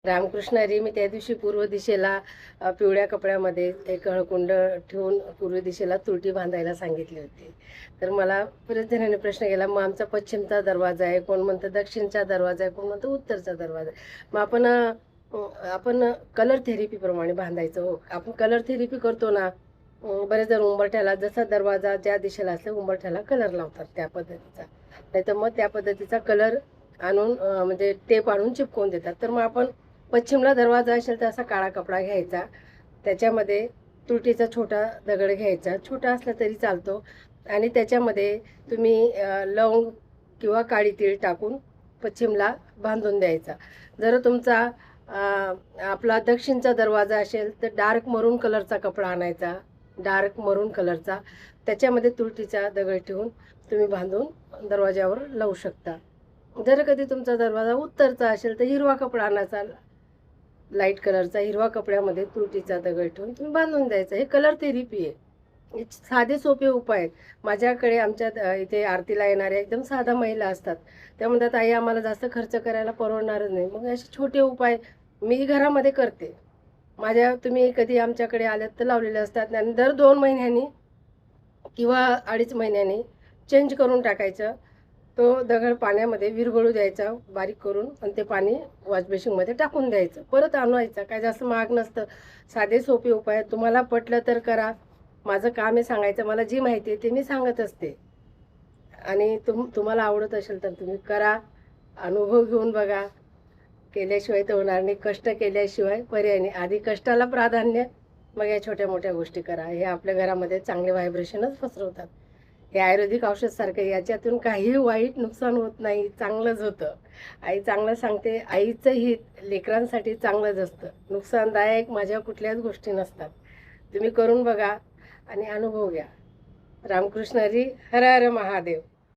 रामकृष्ण हरी. मी त्या दिवशी पूर्व दिशेला पिवळ्या कपड्यामध्ये एक हळकुंड ठेवून पूर्व दिशेला तुरटी बांधायला सांगितली होती. तर मला बरेच जणांनी प्रश्न केला, मग आमचा पश्चिमचा दरवाजा आहे, कोण म्हणतं दक्षिणचा दरवाजा आहे, कोण म्हणतं उत्तरचा दरवाजा आहे. मग आपण कलर थेरपीप्रमाणे बांधायचं. हो, आपण कलर थेरपी करतो ना. बरेच जण उंबरठ्याला जसा दरवाजा ज्या दिशेला असल्या उंबरठ्याला कलर लावतात त्या पद्धतीचा. नाहीतर मग त्या पद्धतीचा कलर आणून म्हणजे टेप आणून चिपकवून देतात. तर मग आपण पश्चिमला दरवाजा असेल तर असा काळा कपडा घ्यायचा, त्याच्यामध्ये तुरटीचा छोटा दगड घ्यायचा, छोटा असला तरी चालतो, आणि त्याच्यामध्ये तुम्ही लवंग किंवा काळी तीळ टाकून पश्चिमला बांधून द्यायचा. जर तुमचा आपला दक्षिणचा दरवाजा असेल तर डार्क मरून कलरचा कपडा आणायचा, डार्क मरून कलरचा, त्याच्यामध्ये तुरटीचा दगड ठेवून तुम्ही बांधून दरवाजावर लावू शकता. जर कधी तुमचा दरवाजा उत्तरचा असेल तर हिरवा कपडा आणायचा, लाईट कलरचा हिरवा कपड्यामध्ये तुरटीचा दगड ठेवून तुम्ही बांधून द्यायचा. हे कलर थेरपी आहे. हे साधे सोपे उपाय आहेत. माझ्याकडे आमच्या इथे आरतीला येणाऱ्या एकदम साधा महिला असतात. त्या म्हणतात, आई आम्हाला जास्त खर्च करायला परवडणारच नाही. मग असे छोटे उपाय मी घरामध्ये करते. तुम्ही कधी आमच्याकडे आल्यात तर लावलेले असतात, आणि दर 2 महिन्यांनी किंवा 2.5 महिन्यांनी चेंज करून टाकायचं. तो दगड पाण्यामध्ये विरघळू द्यायचा बारीक करून, आणि ते पाणी वॉशबेसिनमध्ये टाकून द्यायचं, परत आणवायचं. काय जास्त महाग नसतं. साधे सोपे उपाय. तुम्हाला पटलं तर करा. माझं काम आहे सांगायचं. मला जी माहिती आहे ते मी सांगत असते, आणि तुम्हाला आवडत असेल तर तुम्ही करा, अनुभव घेऊन बघा. केल्याशिवाय तर होणार नाही. कष्ट केल्याशिवाय पर्याय नाही. आधी कष्टाला प्राधान्य, मग या छोट्या मोठ्या गोष्टी करा. हे आपल्या घरामध्ये चांगले व्हायब्रेशनच पसरवतात. हे आयुर्वेदिक औषधसारखं, याच्यातून काही वाईट नुकसान होत नाही, चांगलंच होतं. आई चांगलं सांगते. आईचं हित लेकरांसाठी चांगलंच असतं. नुकसानदायक माझ्या कुठल्याच गोष्टी नसतात. तुम्ही करून बघा आणि अनुभव घ्या. रामकृष्ण हरी. हर हर महादेव.